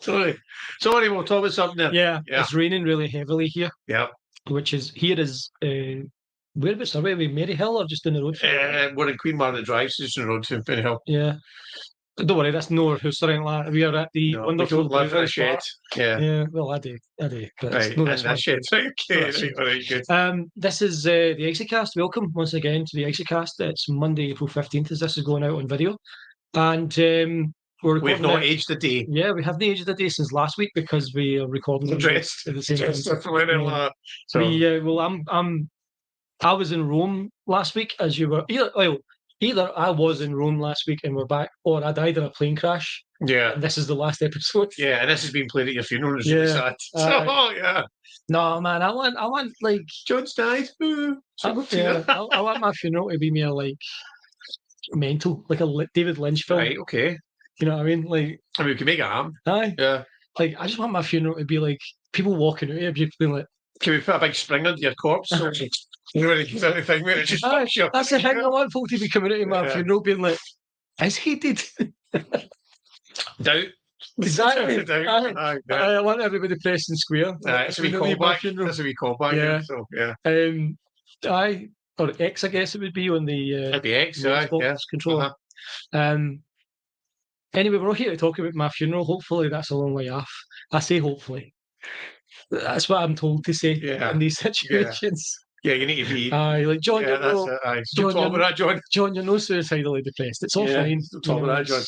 Sorry. Sorry, we'll talk about something there. Yeah, it's raining really heavily here. Yeah. Which is, here is, whereabouts are we? Are we Maryhill or just in the road? We're in Queen Margaret Drive, so just in the road to Maryhill. Yeah. Don't worry, that's nowhere house or anything like that. We are at the wonderful... We don't live in a shed. Yeah, well, I do. But right, no, that's shed. Okay, right, good. This is the Execast. Welcome once again to the Execast. It's Monday, April 15th, as this is going out on video. And we've not aged a day. Yeah, we haven't aged a day since last week because we are recording dressed at the same time. So. I was in Rome last week, as you were. Either I was in Rome last week and we're back, or I died in a plane crash. Yeah. And this is the last episode. Yeah, and this has been played at your funeral. It's really sad. Yeah. No, man, I want like John's died. I want my funeral to be more like mental, like a David Lynch film. Right. Okay. You know what I mean? Like, I mean, we can make it happen. Aye. Yeah. Like, I just want my funeral to be like people walking out here, being like, "Can we put a big spring under your corpse?" So you know, anything, just that's the thing. I want folk to be coming out of my funeral being like, "Is he dead?" Doubt. Exactly. I want everybody pressing square. That's a wee callback. That's a wee callback. Yeah. So yeah. Or X, I guess it would be on the. It'd be X, yeah. Controller. Anyway, we're not here to talk about my funeral. Hopefully, that's a long way off. I say hopefully. That's what I'm told to say in these situations. Yeah, you need to be. Like John, John, you're no suicidally depressed. It's all fine. Don't talk about that, John.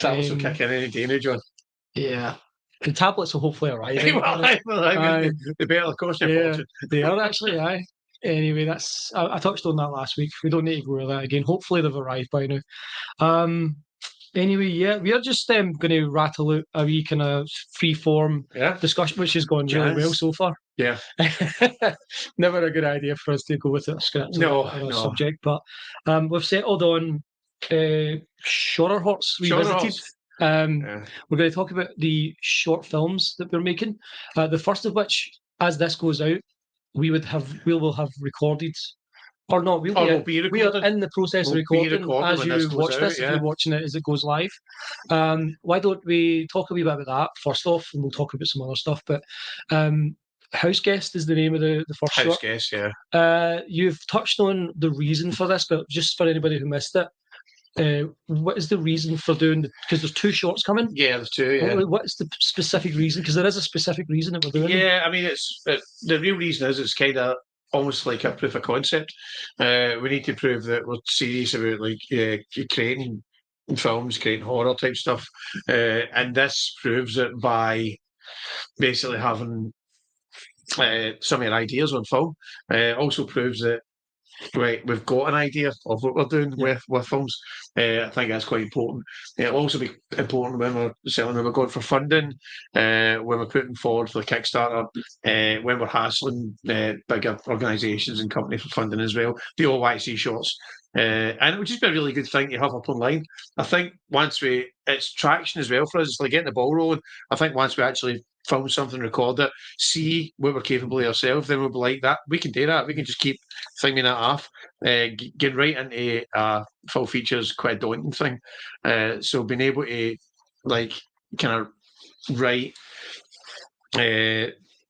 Tablets will kick in any day now, John. Yeah. The tablets will hopefully arrive. They better cost you a fortune. They are actually, aye. Anyway, that's I touched on that last week. We don't need to go over that again. Hopefully they've arrived by now. Anyway, yeah, we are just going to rattle out a wee kind of free-form discussion, which has gone really well so far. Yeah. Never a good idea for us to go with a script or a subject, but we've settled on Shorror Horts Revisited. We're going to talk about the short films that we're making. The first of which, as this goes out, we will have recorded. Or no, we are in the process of recording as you watch this. If you're watching it as it goes live, why don't we talk a wee bit about that first off, and we'll talk about some other stuff. But House Guest is the name of the first short. House Guest, yeah. You've touched on the reason for this, but just for anybody who missed it, what is the reason for doing? Because there's two shorts coming. Yeah, there's two. Yeah. What is the specific reason? Because there is a specific reason that we're doing. Yeah, I mean, the real reason is it's kind of almost like a proof of concept. We need to prove that we're serious about creating films, creating horror type stuff, and this proves it by basically having some of your ideas on film. Also proves that we've got an idea of what we're doing with films. I think that's quite important. It'll also be important when we're going for funding, when we're putting forward for the Kickstarter, when we're hassling bigger organisations and companies for funding as well. The OYC shorts. And it would just be a really good thing to have up online. I think it's traction as well for us. It's like getting the ball rolling. I think once we actually film something, record it, see what we're capable of ourselves, then we'll be like that. We can do that. We can just keep thinging that off. Get right into full features, quite a daunting thing. So being able to kind of write,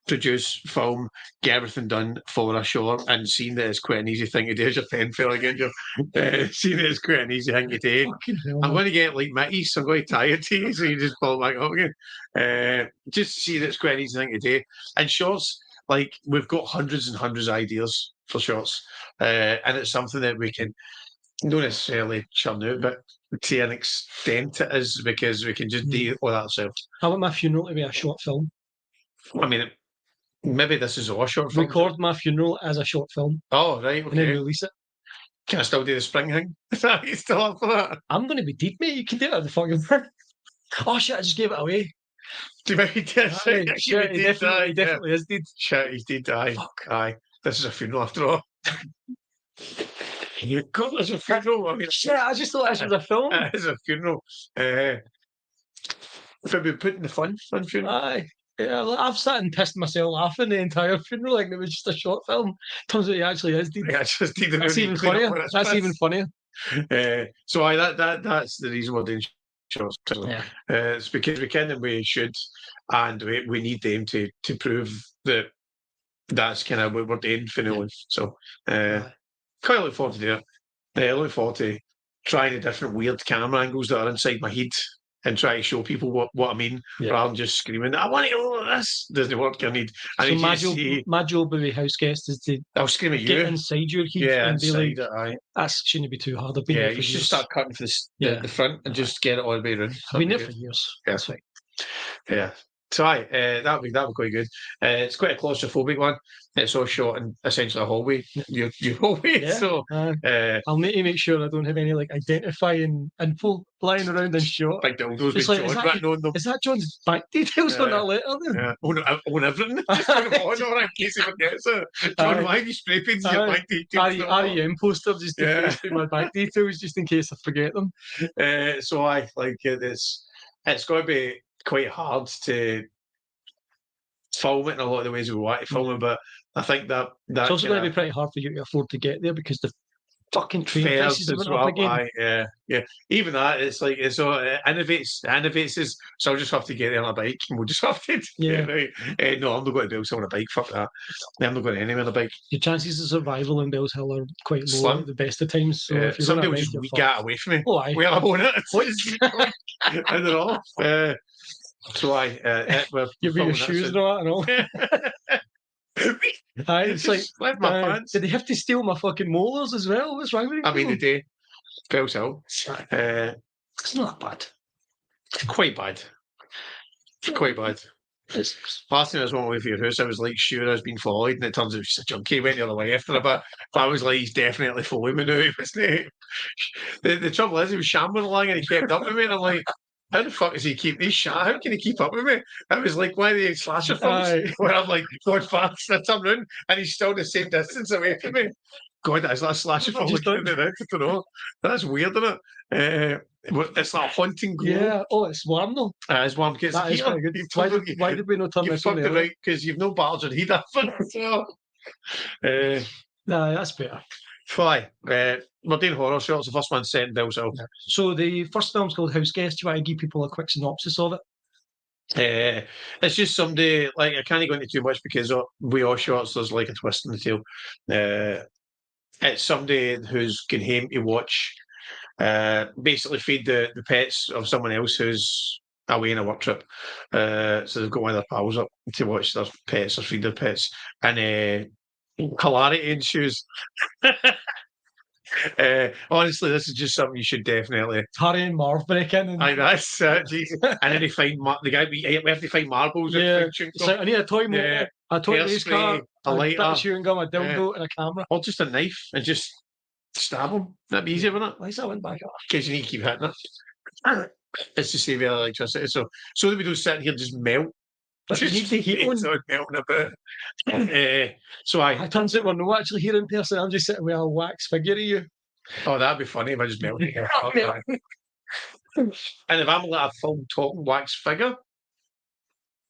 produce, film, get everything done for a short, and seeing that it's quite an easy thing to do. As your pen fell again, seeing that it's quite an easy thing to do. I'm going to get like Mickey, so I'm going to tie it to you, so you just pull it back up again. Just see that it's quite an easy thing to do. And shorts, we've got hundreds and hundreds of ideas for shorts, and it's something that we can not necessarily churn out, but to an extent it is, because we can just do all that ourselves. I want my funeral to be a short film. I mean, maybe this is all a short film. Record my funeral as a short film. Oh, right, okay. And then release it. Can I still do the spring thing? Are you still up for that? I'm going to be deep, mate. You can do it at the fucking burn. Oh, shit, I just gave it away. Do you think he did? Shit, he definitely is dead. Shit, he did die. Fuck. Aye. This is a funeral after all. You got this a funeral. I mean, shit, I just thought this was a film. It is a funeral. But we put in the fun funeral. Aye. Yeah, I've sat and pissed myself laughing the entire funeral like it was just a short film. Turns out he actually is dead. Yeah, just That's even funnier. That's even funnier. So that's the reason we're doing shots. It's because we can and we should, and we need them to prove that that's kind of what we're doing for now. So quite look forward to do it. I look forward to trying the different weird camera angles that are inside my head and try to show people what I mean, rather than just screaming, I want to know this. Doesn't work. I need my job with the house guest is to I'll scream at get inside your head and be like, that shouldn't be too hard. I've been there for you should years. Start cutting for the front and just get it all the way around. I've been there for years. That's right. Yeah. So that'll be quite good. It's quite a claustrophobic one. It's all shot in essentially a hallway. Your hallway. Yeah. So I'll need to make sure I don't have any identifying info lying around in shot. Big dildos with John written on them. Is that John's bank details on that letter then? Yeah. On everything. Just on in case he forgets it. John, why have you spray painted your bank details? REM poster just to post my bank details just in case I forget them. So it's going to be quite hard to film it in a lot of the ways we want to film it, but I think that it's also going to be pretty hard for you to afford to get there because the fucking train prices went up again. Yeah. Even that, it's like it innovates us. So I'll just have to get there on a bike, and we'll just have to. Right. No, I'm not going to Bellshill on a bike. Fuck that. I'm not going anywhere on a bike. Your chances of survival in Bellshill are quite low at the best of times. So if somebody will just get away from me. Well, I'm on it. I don't know. So you wear your shoes and all. It's like, my pants. Did they have to steal my fucking molars as well? What's wrong with you? I mean, they do. Bellshill. It's not bad. It's quite bad. Last time I was on away for your house, I was like sure I was being followed, and it turns out she's a junkie. He went the other way after a bit. But I was like, he's definitely following me now, wasn't he? The trouble is, he was shambling along and he kept up with me, and I'm like, how the fuck is he keep these shot? How can he keep up with me? I was like, why are they slasher films? Where I'm like, going fast, I turn around, and he's still the same distance away from me. God, is that a slasher film? I don't know. That's weird, isn't it? It's like a haunting glow. Yeah. Oh, it's warm though. It's warm because that is quite good. Why did we not turn this on? Right, because you've no bars and heat up. So, that's better. Fly. We're doing horror shots. The first one's set in Bellshill. Yeah. So the first film's called House Guest. Do you want to give people a quick synopsis of it? It's just somebody, like, I can't go into too much because we all shots, there's like a twist in the tail. It's somebody who's going home to watch, basically feed the pets of someone else who's away on a work trip. So they've got one of their pals up to watch their pets or feed their pets. And hilarity ensues. Honestly, this is just something you should definitely. Harry and Marv break in. And that's Jesus. And then they find the guy. We have to find marbles. Yeah. It's like, I need a toy motor, a toy race car, a lighter, a shooting gun, a dildo, and a camera. Or just a knife and just stab him. That'd be easier, wouldn't it? Why is that one back up? Because you need to keep hitting it. It's to save electricity. So that we don't sit here and just melt. You need to heat one. Melting a bit. I turns out we're not actually here in person. I'm just sitting with a wax figure of you. Oh, that'd be funny if I just melted it. And if I'm like a full talking wax figure,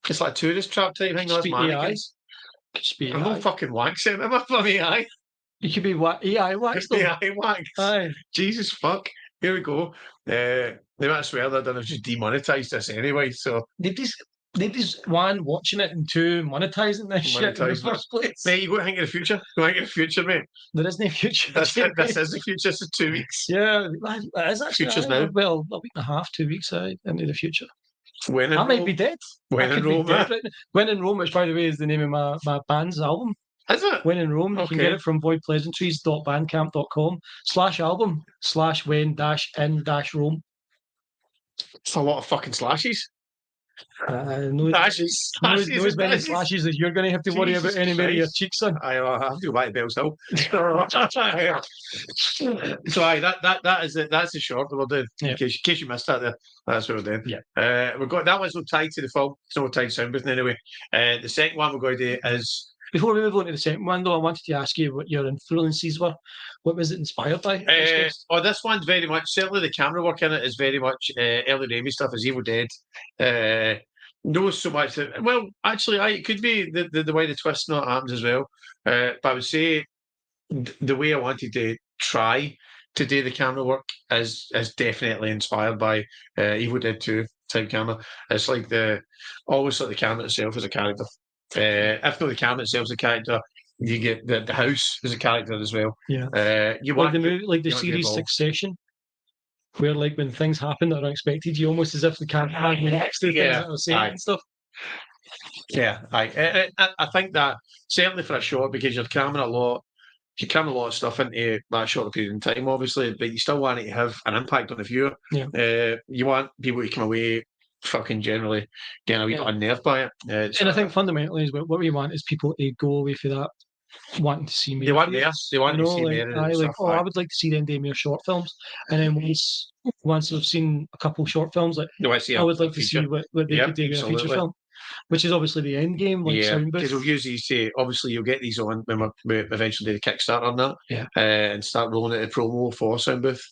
it's like a tourist trap type thing. That's mannequins. I'm not fucking waxing. I'm a funny AI. You could be AI wax. AI wax. Aye. Jesus fuck. Here we go. They might swear that they've just demonetised this anyway. So Nobody's one watching it and two monetizing this shit in the first place. Mate, you got to think of the future. Go think of the future, mate. There is no future. This is the future. This is 2 weeks. Yeah, that is actually future's now. Well, a week and a half, 2 weeks into the future. When in I might be dead. When in Rome. Right. When in Rome, which by the way is the name of my band's album. Is it? When in Rome. You can get it from voidpleasantries.bandcamp.com/album/when-in-Rome. It's a lot of fucking slashes. No as many slashes as you're going to have to worry about anywhere of your cheeks on. I have to go back to Bellshill. So that is it. That's the short that we're doing. In case you missed that there. That's what we're doing. Yeah. We've got that one's no tied to the film. It's no tied sound booth anyway. The second one we're going to do is. Before we move on to the second one, though, I wanted to ask you what your influences were. What was it inspired by? This one's very much, certainly the camera work in it is very much early Raimi stuff, as Evil Dead. No so much. Well, actually, it could be the way the twist not happens as well. But I would say the way I wanted to try to do the camera work is definitely inspired by Evil Dead 2 type camera. It's like always like the camera itself as a character. If not the camera itself as a character, you get the house as a character as well. Yeah. You like want the movie, like the series Succession, where like when things happen that are unexpected, you almost as if the camera reacts to things that are saying and stuff. Yeah, I think that certainly for a short, because you're cramming a lot of stuff into that short period of time, obviously, but you still want it to have an impact on the viewer. Yeah. You want people to come away fucking generally getting a wee bit unnerved by it. And I think fundamentally is what we want is people to go away for that wanting to see more. They want more. They want to see more. I would like to see them do more short films, and then once we've seen a couple of short films, like I would like to see what they could do in a feature film. Which is obviously the end game, like Sound Booth. Because we'll use these obviously you'll get these on when we eventually do the Kickstarter on that, and start rolling it a promo for Sound Booth.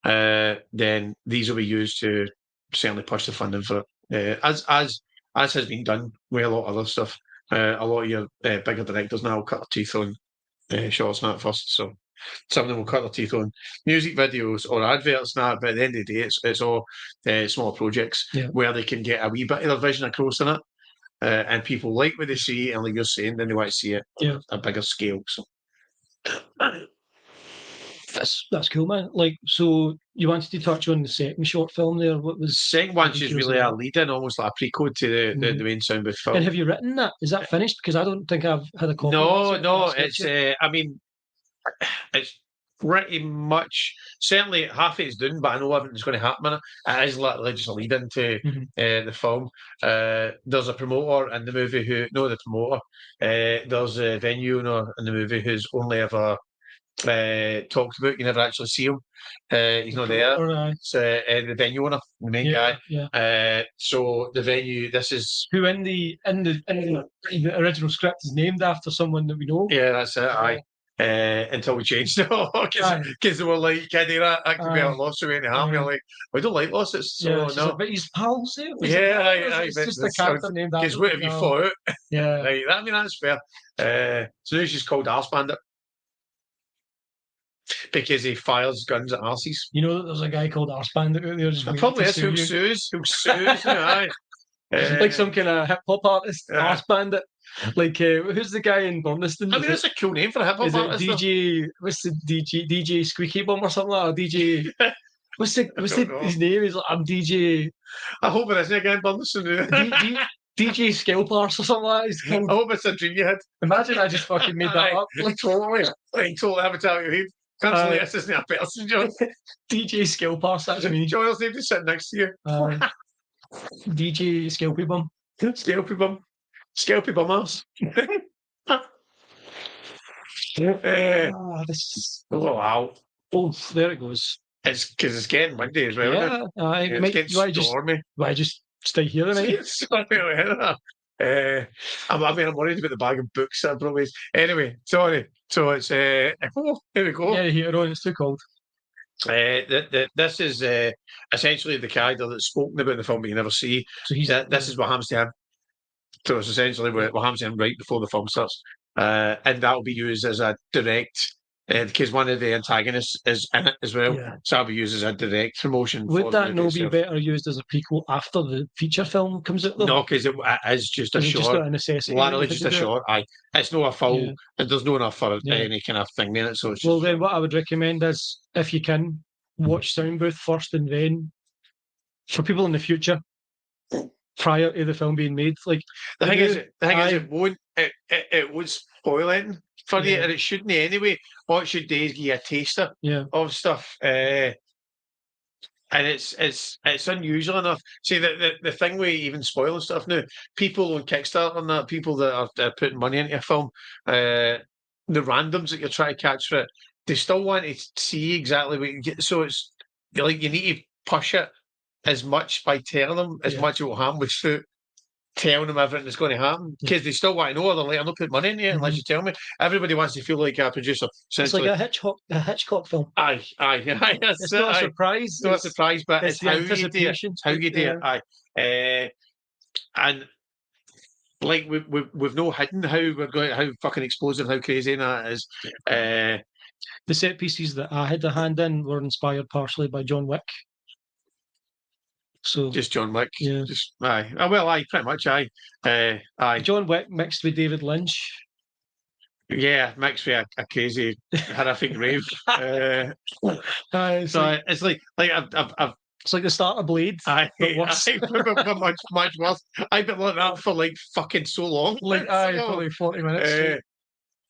Then these will be used to certainly push the funding for it, as has been done with a lot of other stuff. A lot of your bigger directors now will cut their teeth on shorts and that first, so some of them will cut their teeth on music videos or adverts and that, but at the end of the day, it's all small projects where they can get a wee bit of their vision across in it. And people like what they see, and like you're saying, then they want to see it on a bigger scale. So that's cool, man. Like, so you wanted to touch on the second short film there. What was second one? Is really a lead-in, almost like a prequel to the main Sound Booth film. And have you written that? Is that finished? Because I don't think I've had a copy. No, it's. I mean, it's pretty much certainly half it's done, but I know everything's going to happen in it. It is literally just a lead into the film. There's a promoter in the movie there's a venue owner in the movie who's only ever talked about. You never actually see him. He's not there. So the venue owner, the main guy. Yeah. So the venue. This is who in the original script is named after someone that we know. Yeah, that's it. Aye. Until we changed it because they were like, "Can't do that. That could be a lawsuit in the harm." You're like, "We don't like lawsuits." So no, but he's pals. It's just a character named after. Because what have you fought out? Yeah, right. I mean that's fair. So now she's called Arse Bandit because he fires guns at arses. You know that there's a guy called Arse Bandit out there. Probably is who sues. Aye. Like some kind of hip hop artist, Arse Bandit. Like who's the guy in Burniston? I mean, that's a cool name for a hip hop artist. DJ? What's the DJ Squeaky Bum or something like that? DJ. What's his name? He's like, I'm DJ. I hope it isn't a guy in Burniston. DJ Scalpars or something like that. I hope it's a dream you had. Imagine I just fucking made that up. Like totally have a tell you. Constantly, this isn't a person, John. DJ Scalpars, that's me. John's name just sitting next to you. DJ Scalpy Bum. Scalpy Bum. Scalpy Bum ass. Oh, wow. Oh, there it goes. It's because it's getting windy as well. Yeah, it's getting stormy. Why just stay here tonight? I'm worried about the bag of books that I brought with. Anyway, sorry. So it's here we go. Yeah, here on. It's too cold. This is essentially the character that's spoken about in the film, but you never see. So this is what happens to him. So it's essentially what happens to him right before the film starts, and that will be used as a direct. Because one of the antagonists is in it as well, so that'll be used as a direct promotion. Would that not be better used as a prequel after the feature film comes out? Though? No, because it is just a short. Just a necessity. Literally just a short. Aye, it's not a full. There's no enough for any kind of thing in it. So it's well, then what I would recommend is if you can watch Sound Booth first, and then for people in the future, prior to the film being made, like the thing is, it won't. It would spoil it for you, and it shouldn't anyway. What it should do is give you a taster of stuff, and it's unusual enough. See, the thing with even spoiling stuff now, people on Kickstarter and that, people that are putting money into a film, the randoms that you're trying to catch for it, they still want to see exactly what you get. So it's like you need to push it as much by telling them as much what will happen without telling them everything that's going to happen, because they still want to know. They're like, I'm not putting money in it unless you tell me. Everybody wants to feel like a producer. It's like a Hitchcock film. Aye. It's not a surprise. It's not a surprise, but it's how you do it. How you do it. Aye. And like we've no hidden how we're going, how fucking explosive, how crazy that is. The set pieces that I had a hand in were inspired partially by John Wick. So just John Wick. Yeah. Just aye. Well, aye, pretty much aye. Aye. John Wick mixed with David Lynch. Yeah, mixed with a crazy horrific rave. It's like it's like the start of Blade, but worse. but much worse. I've been like that for like fucking so long. Probably 40 minutes.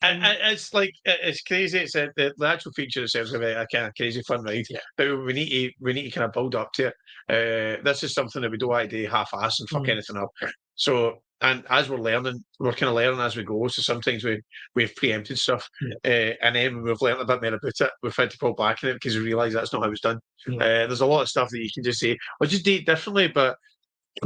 And it's like it's crazy. It's the actual feature itself is a kind of crazy fun ride. Yeah. But we need to kind of build up to it. This is something that we don't want to do half-ass and fuck anything up. So, and as we're learning, we're kind of learning as we go. So sometimes we've preempted stuff, and then when we've learned a bit more about it, we've had to pull back in it because we realise that's not how it's done. There's a lot of stuff that you can just say, well, just do it differently, but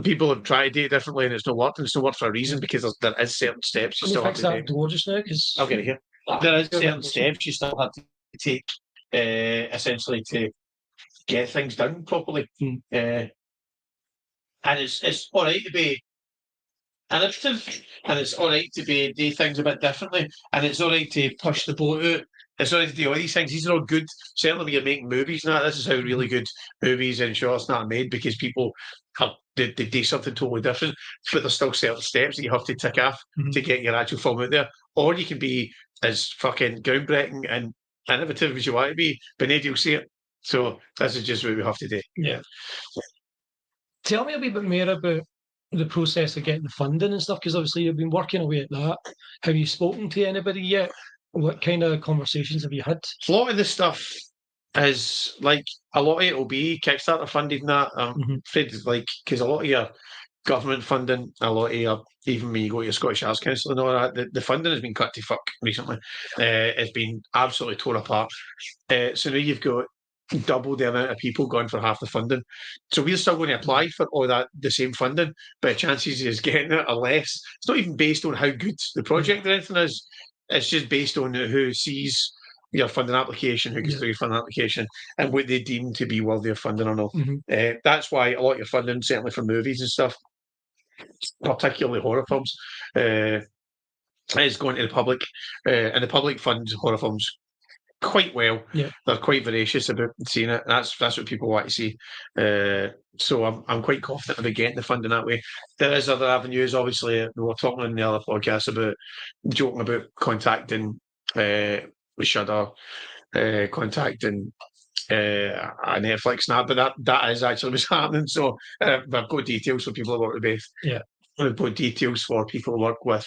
people have tried to do it differently and it's not worked, and it's not worked for a reason because there is certain steps you still have to take. Door just now, I'll get it here. There is certain steps you still have to take, essentially, to get things done properly. And it's all right to be innovative, and it's all right to do things a bit differently, and it's all right to push the boat out. It's all right to do all these things. These are all good. Certainly when you're making movies now, this is how really good movies and shorts are made, because people they do something totally different, but there's still certain steps that you have to tick off to get your actual film out there. Or you can be as fucking groundbreaking and innovative as you want to be, but nobody will see it. So this is just what we have to do. Yeah. Tell me a wee bit more about the process of getting the funding and stuff, because obviously you've been working away at that. Have you spoken to anybody yet? What kind of conversations have you had? A lot of the stuff is like a lot of it will be Kickstarter funded and that. I'm afraid, like, because a lot of your government funding, a lot of your, even when you go to your Scottish Arts Council and all that, the funding has been cut to fuck recently. It's been absolutely torn apart. So now you've got double the amount of people going for half the funding. So we're still going to apply for all that, the same funding, but chances is getting it are less. It's not even based on how good the project or anything is. It's just based on who sees your funding application, who goes through your funding application, and what they deem to be worthy of funding or not. That's why a lot of your funding, certainly for movies and stuff, particularly horror films, is going to the public, and the public funds horror films quite well. They're quite voracious about seeing it. That's what people want to see. So I'm quite confident about getting the funding that way. There is other avenues. Obviously, we were talking in the other podcast about joking about contacting Shorror, contacting Netflix and that, but that is actually what's happening. So I've got details for people who work with both. We've got details for people who work with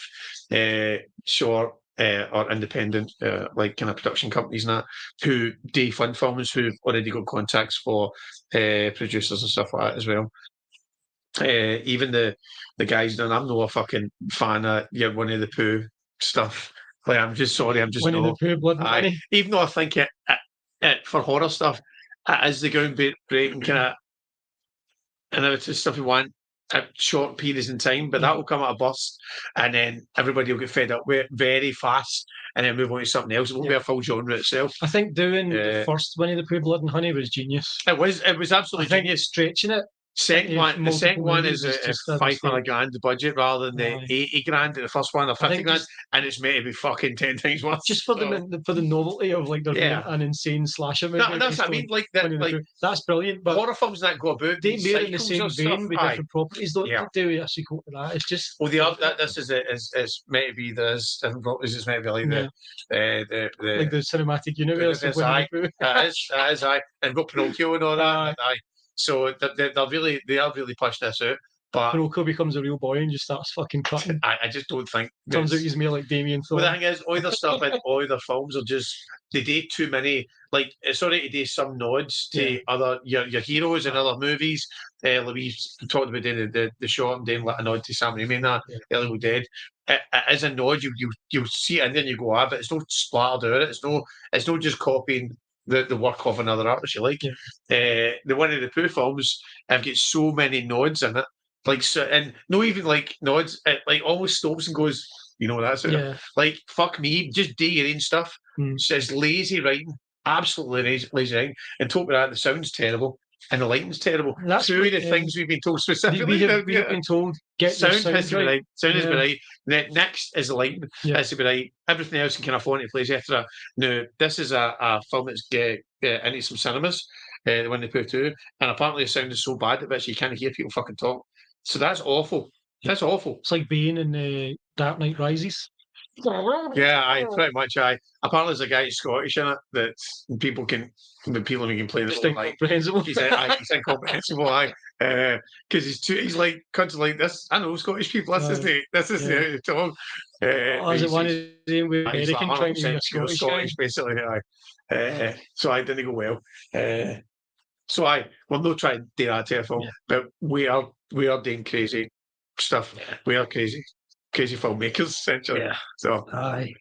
short or independent, like kind of production companies and that, who do fund films, who've already got contacts for producers and stuff like that as well. Even the guys, and I'm not a fucking fan of Winnie the Pooh stuff. Like, I'm just sorry, I'm just Winnie the Pooh, blood and money. Even though I think it for horror stuff, it is the groundbreaking kind of innovative stuff you want at short periods in time, but that will come at a burst, and then everybody will get fed up with it very fast, and then move on to something else. It won't be a full genre itself. I think doing the first Winnie the Pooh, Blood and Honey was genius. It was absolutely genius. Stretching it. The second one is a $500,000 budget rather than the 80 grand in the first one, or 50 grand, and it's meant to be fucking 10 times worse. Just for the novelty of like an insane slasher movie. That's what I mean. Like that, that's brilliant. But horror films that go about they mirror in the same vein with different properties. Don't do a sequel to that. It's just this is meant to be there's different properties. It's meant to be like the like the cinematic universe. That is and got Pinocchio and all that. So they are really pushed this out. But Pinocchio becomes a real boy and just starts fucking cutting. I just don't think. Turns out he's more like Damien Thorne. Well, the thing is, all their stuff and all their films are just, they do too many. Like, it's alright to do some nods to other your heroes in other movies. Like we talked about doing the short and doing a nod to Sam Raimi and that, Evil Dead. It is a nod. You see it and then you go, but it's not splattered out. It's not just copying the work of another artist, you like. The Winnie the Pooh films have got so many nods in it, like, so, and not even like nods. It like almost stops and goes, that's it. Like, fuck me, just do your own stuff. It's lazy writing, absolutely lazy writing. And talk about that, the sound's terrible. and the lighting's terrible. That's two of the things we've been told specifically. We have been told get sound your sound has to be right. Sound has to be right. Next is the lighting has to be right. Everything else can kind of fall into place after that. Now, this is a film that's into some cinemas when they put through, and apparently the sound is so bad that you can't hear people fucking talk. So that's awful. That's awful. It's like Bane in Dark Knight Rises. Yeah, pretty much. Apparently, there's a guy who's Scottish in it that people can play. It's incomprehensible. He's incomprehensible. Because he's like constantly like this. I know Scottish people. This is the talk. Is it one of them with American trying to be Scottish basically? So I didn't go well. We'll not try to do that to a film, but we are doing crazy stuff. We are crazy filmmakers, essentially. Yeah. So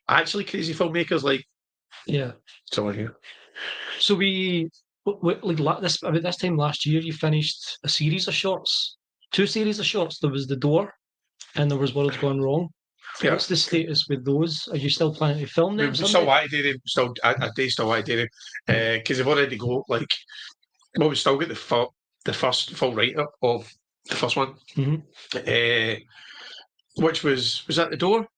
actually crazy filmmakers like someone here. So like this time last year, you finished a series of shorts, 2 series of shorts. There was The Door, and there was World's Gone Wrong. Yeah. What's the status with those? Are you still planning to film them? We still want to do them. I do still want to do them because they've already got we still get the first full write up of the first one. Mm-hmm. Which was that The Door?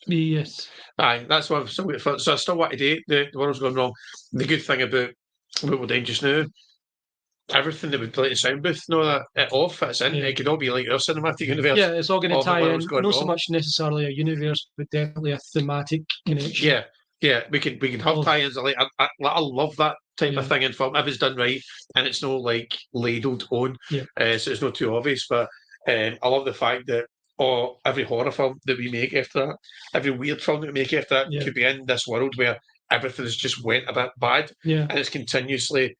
Yes. Aye, that's what I've still got for. So I still want to do the World's Gone Wrong. The good thing about what we're doing just now, everything that we play in sound booth, that it all fits in. It could all be like our cinematic universe. Yeah, it's all going to tie in. Not so much necessarily a universe, but definitely a thematic connection. Yeah. We can have tie-ins. I love that type of thing in film if it's done right and it's not like ladled on. Yeah. So it's not too obvious. But I love the fact that every horror film that we make after that, every weird film that we make after that could be in this world where everything's just went a bit bad. Yeah. And it's continuously.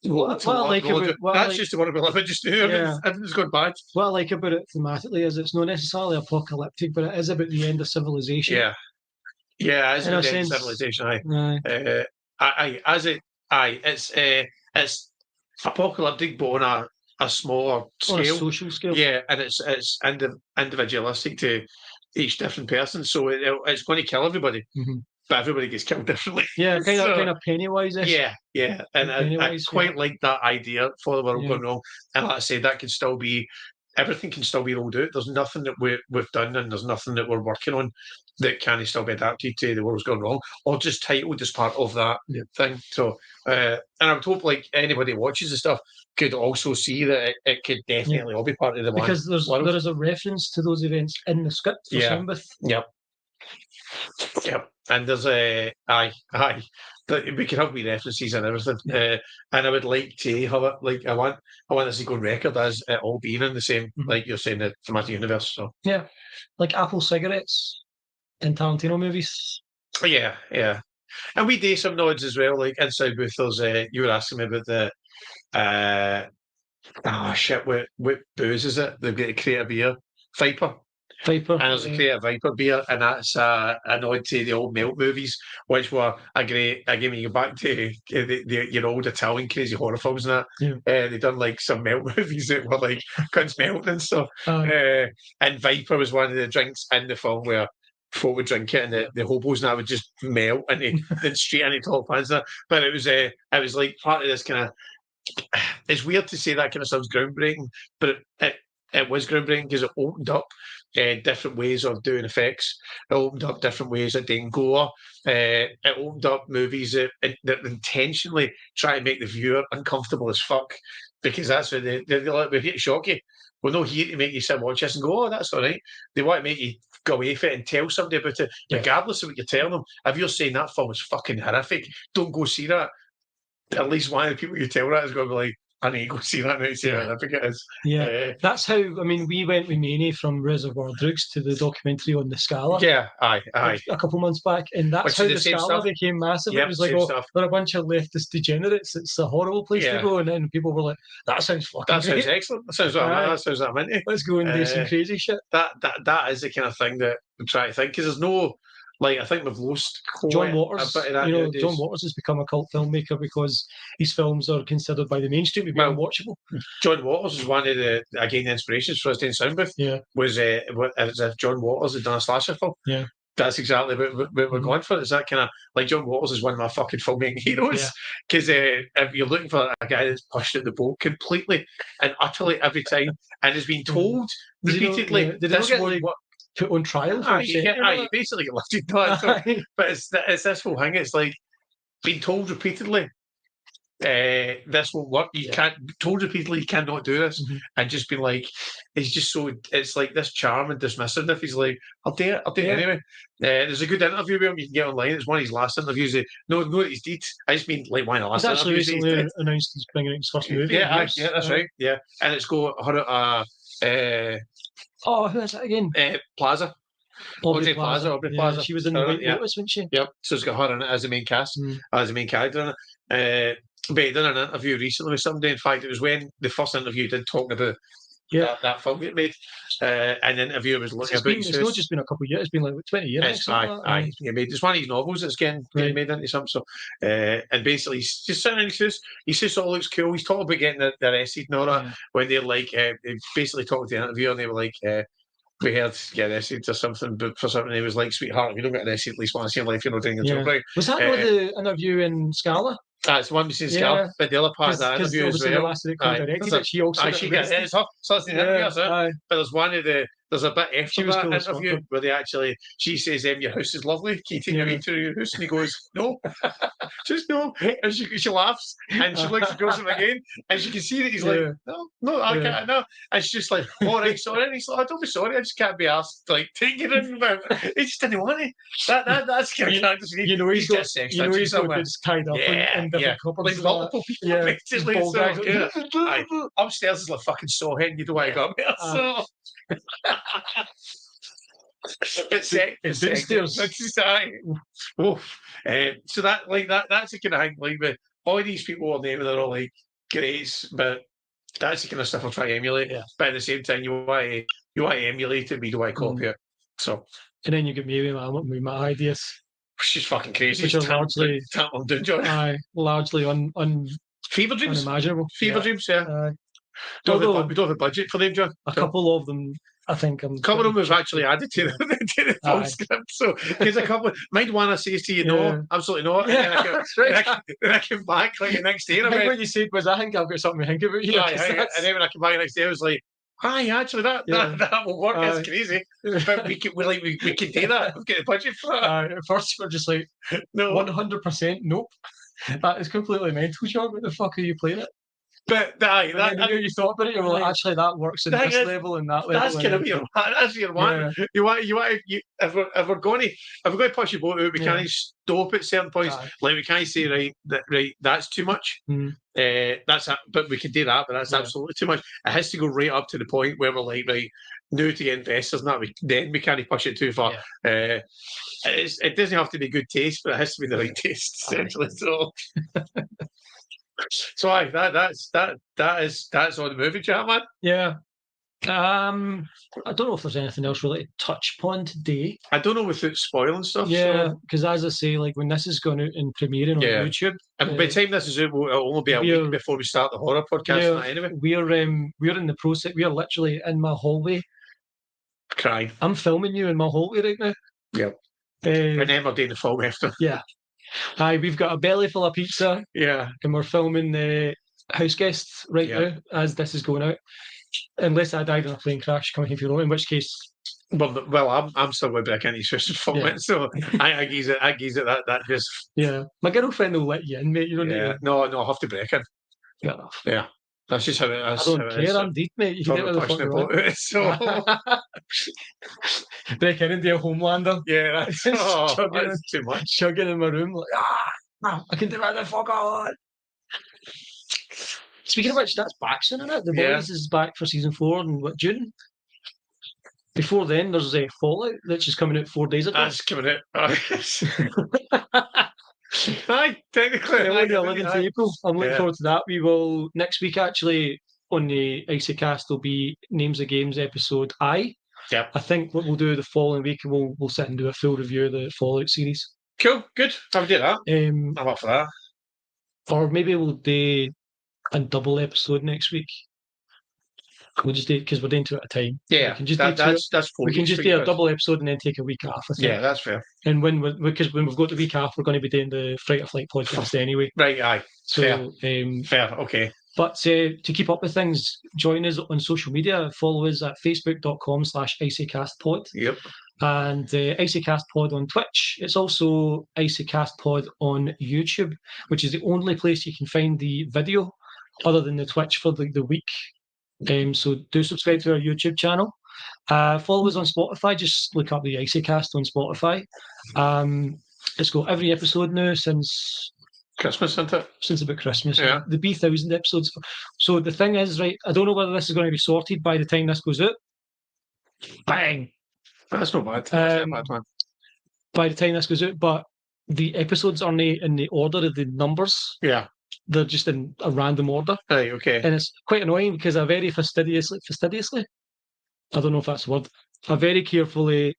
That's just the world we live in just now. Everything's gone bad. What I like about it thematically is it's not necessarily apocalyptic, but it is about the end of civilization. Yeah, it is about the end of civilization. It's apocalyptic, but on a smaller scale, on a social scale. Yeah, and it's individualistic to each different person, so it's going to kill everybody. Mm-hmm. But everybody gets killed differently. Yeah, kind of Pennywise-ish. Yeah, and I quite like that idea for the world going wrong. And like I say, that can still be, everything can still be rolled out. There's nothing that we've done, and there's nothing that we're working on that can still be adapted to the world's gone wrong, or just titled as part of that thing. So, and I would hope anybody who watches the stuff could also see that it could definitely all be part of the because there is a reference to those events in the script for Soundbooth. Yep. And there's we can have wee references and everything. And I would like to have it I want this to go on record as it all being in the same, like you're saying, the thematic universe. So like Apple cigarettes in Tarantino movies. Yeah. And we do some nods as well, like inside booth. There's you were asking me about the what booze is it? They've got to create a beer, Viper. And there's a Creative Viper beer, and that's a nod to the old Melt movies, which were a great. Again, when you go back to your old Italian crazy horror films and that, they done some Melt movies that were guns melting and stuff. And Viper was one of the drinks in the film where folk would drink it, and the hobos and that would just melt and then straight into top pans. But it was like part of this kind of. It's weird to say that kind of sounds groundbreaking, but it was groundbreaking because it opened up different ways of doing effects. It opened up different ways of doing gore. It opened up movies that intentionally try to make the viewer uncomfortable as fuck, because that's what they're like, we're here to shock you. We're not here to make you sit and watch this and go, oh, that's all right. They want to make you go away from it and tell somebody about it, regardless of what you're telling them. If you're saying that film is fucking horrific, don't go see that. At least one of the people you tell that is going to be like, I need to go see that now to see how horrific it is. Yeah, that's how, we went with Maney from Reservoir Dogs to the documentary on the Scala. Yeah, aye. A couple months back, and that's how the Scala became massive. It was like, they're a bunch of leftist degenerates. It's a horrible place to go, and then people were like, that sounds fucking great. Sounds excellent. That sounds what I'm into. Let's go and do some crazy shit. That is the kind of thing that we try to think, because there's no... I think we've lost John Waters. John Waters has become a cult filmmaker because his films are considered by the mainstream to be unwatchable. John Waters is one of the inspirations for us doing Soundbooth. Yeah, was as if John Waters had done a slasher film. Yeah, That's exactly what we're going for. Is that kind of like John Waters is one of my fucking filmmaking heroes because if you're looking for a guy that's pushed at the boat completely and utterly every time and has been told repeatedly, did this get like put on trial? You basically get lifted on. So, but it's this whole thing. It's like being told repeatedly. This won't work. You can't. Told repeatedly, you cannot do this, and just be like, he's just so. It's like this charm and dismissive. He's like, I'll do it. I'll do it anyway. There's a good interview with him you can get online. It's one of his last interviews. No, that he's deed. I just mean like one of the last. He's actually recently announced he's bringing out his first movie. Yeah, that's right. Yeah, and it's got her. Who is that again? Plaza. Aubrey Plaza. She was in the White Lotus, wasn't she? Yep. So it's got her in it as the main cast, as the main character in it. But he done an interview recently with somebody. In fact, it was when the first interview did talk about that film get made. And the interviewer was looking about. It's not just been a couple of years. It's been like 20 years. It's made. It's one of his novels that's getting made into something. So, and basically, he's just sitting and he says all looks cool. He's talking about getting arrested and all that. When they're like, basically talking to the interviewer, and they were like. We heard get arrested or something, but for something he was like, "Sweetheart, if you don't get arrested at least once in your life, you're not doing your job right." Was that not the interview in Scala? That's the one we seen Scala, but the other part of that interview is the last that directed she also it's her. So it's the interview, but there's one of there's a bit after that interview where they actually she says, "Your house is lovely. Can you take me to your house?" And he goes, "No." Just no, and she laughs and she looks across him again, and she can see that he's like, no, I can't, no, and she's just like, "All right, sorry," and he's like, "I don't be sorry, I just can't be asked like take it in," but he just didn't want it. That's kind of characters. He's got sex. He's got tied up in different like multiple people basically. So, upstairs is like fucking Sawhead. You don't want to go up there. So. It's downstairs. So that's the kind of thing. Like, but all these people are naming, they're all like greats, but that's the kind of stuff I'll try to emulate. But at the same time, you want to emulate it, but you don't want to copy it. So, and then you get me with my ideas, which is fucking crazy. Which are largely Fever dreams, unimaginable. Fever dreams, we don't have a budget for them, John. A couple of them, I think. A couple of them we've actually added to the full script. So there's a couple. Might one I say to you, no, absolutely not. Yeah, then I came back like the next day. I think what you said was, I think I've got something to think about here. And then when I came back the next day, I was like, "Hi, actually, that will work. That's crazy. But we can do that. We've got the budget for that." At first, we're just like, no, 100%, nope. That is completely mental, John. What the fuck are you playing it? But you thought about it, you were like, actually, that works in this level and that level. That's kind of what you want. You want. If we're going to push your boat out, we can't stop at certain points. Like we can't say that's too much. But we can do that. But that's absolutely too much. It has to go right up to the point where we're like, right, now to get investors, and that then we can't push it too far. It doesn't have to be good taste, but it has to be the right taste, essentially. So. So that's all the movie chat, man. Yeah. I don't know if there's anything else really to touch upon today. I don't know without spoiling stuff. Yeah, because as I say, like when this is going out and premiering on YouTube, and by the time this is out, it'll only be a week before we start the horror podcast. Anyway, we're in the process. We are literally in my hallway, crying. I'm filming you in my hallway right now. Yep. And then we're doing the film after. Yeah. We've got a belly full of pizza. Yeah. And we're filming the House Guests right now as this is going out. Unless I died in a plane crash coming here, in which case. Well, I'm still with back in his first film, so I geese it that just. Yeah. My girlfriend will let you in, mate. You don't need to. No, I'll have to break in. Fair enough. Yeah. That's just how it is. I don't care, I'm deep, mate. You can get the fuck you want. Break in and do a Homelander. Yeah, that's too much. Chugging in my room, like, I can do that, the fuck on. Speaking of which, that's back soon, isn't it? The Boys is back for season 4 in June? Before then, there's a Fallout that's just coming out 4 days ago. That's coming out. Technically, the 11th of April. I'm looking forward to that. We will next week actually on the Icy Cast will be Names of Games episode I. Yeah. I think what we'll do the following week we'll sit and do a full review of the Fallout series. Cool, good. I'll do that. I'm up for that. Or maybe we'll do a double episode next week. We'll just do it because we're doing 2 at a time. Yeah, we can just that's 4 we can weeks just for do you a guys. double episode and then take a week off. I think. Yeah, that's fair. And because when we've got the week off, we're going to be doing the Fright or Flight podcast anyway. Right, aye. So fair, okay. But to keep up with things, join us on social media. Follow us at facebook.com/icycastpod. Yep. And icycastpod on Twitch. It's also icycastpod on YouTube, which is the only place you can find the video other than the Twitch for the week. So do subscribe to our YouTube channel. Follow us on Spotify. Just look up the Icycast on Spotify. It's got every episode now since Christmas, isn't it? Since about Christmas. Yeah. The B1000 episodes. So the thing is, right, I don't know whether this is going to be sorted by the time this goes out. Bang! That's not bad. That's not bad, man. By the time this goes out, but the episodes aren't in the order of the numbers. Yeah. They're just in a random order. Right, okay. And it's quite annoying because I very fastidiously, I don't know if that's a word, I very carefully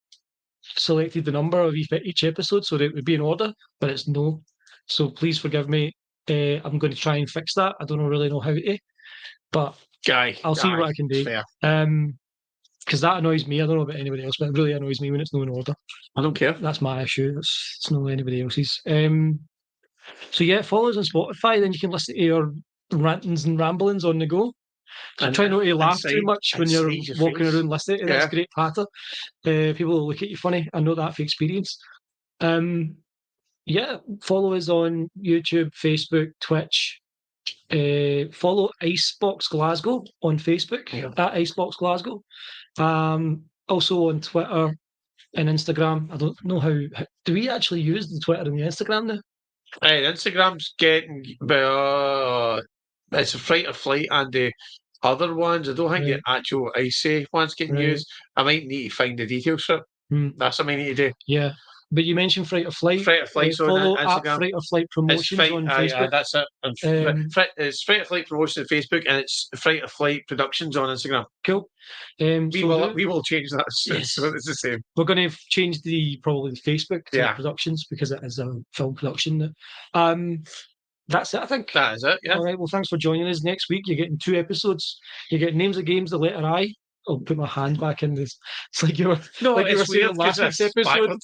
selected the number of each episode so that it would be in order, but it's no. So please forgive me. I'm going to try and fix that. I don't really know how to, but I'll see what I can do. Because that annoys me. I don't know about anybody else, but it really annoys me when it's no in order. I don't care. That's my issue. It's not anybody else's. So yeah, follow us on Spotify. Then you can listen to your rantings and ramblings on the go. So try not to laugh too much when you're walking around listening to this great patter. People will look at you funny. I know that from experience. Yeah, follow us on YouTube, Facebook, Twitch. Follow Icebox Glasgow on Facebook at Icebox Glasgow. Also on Twitter and Instagram. I don't know how do we actually use the Twitter and the Instagram now? Instagram's getting it's a Fright or Flight and the other ones. I don't think the actual Icy one's getting used. I might need to find the details for it. That's what I need to do. Yeah. But you mentioned Fright or Flight. Fright or Flight. Follow at Fright or Flight Promotions on Facebook. That's it. It's Fright or Flight Promotions on Facebook, and it's Fright or Flight Productions on Instagram. Cool. We will change that. Yes. So it's the same. We're going to change probably the Facebook to Productions because it is a film production. That's it, I think. That is it. Yeah. All right. Well, thanks for joining us. Next week, you're getting 2 episodes. You get Names of Games, the letter I. I'll put my hand back in this. It's like you were, saying last week's episode.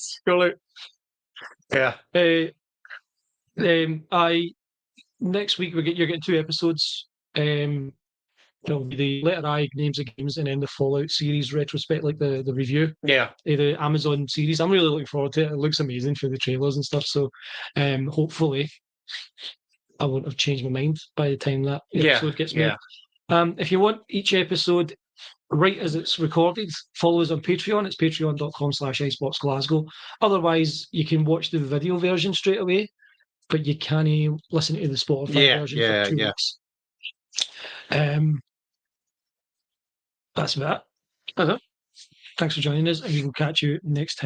Next week you're getting 2 episodes. It'll be the letter I, Names of Games, and then the Fallout series retrospect, like the review. Yeah. The Amazon series. I'm really looking forward to it. It looks amazing for the trailers and stuff. So, hopefully, I won't have changed my mind by the time that episode gets made. If you want each episode right as it's recorded, follow us on Patreon. It's patreon.com/iceboxglasgow. Otherwise, you can watch the video version straight away, but you can't listen to the Spotify version for 2 weeks. That's about it. Thanks for joining us, and we will catch you next time.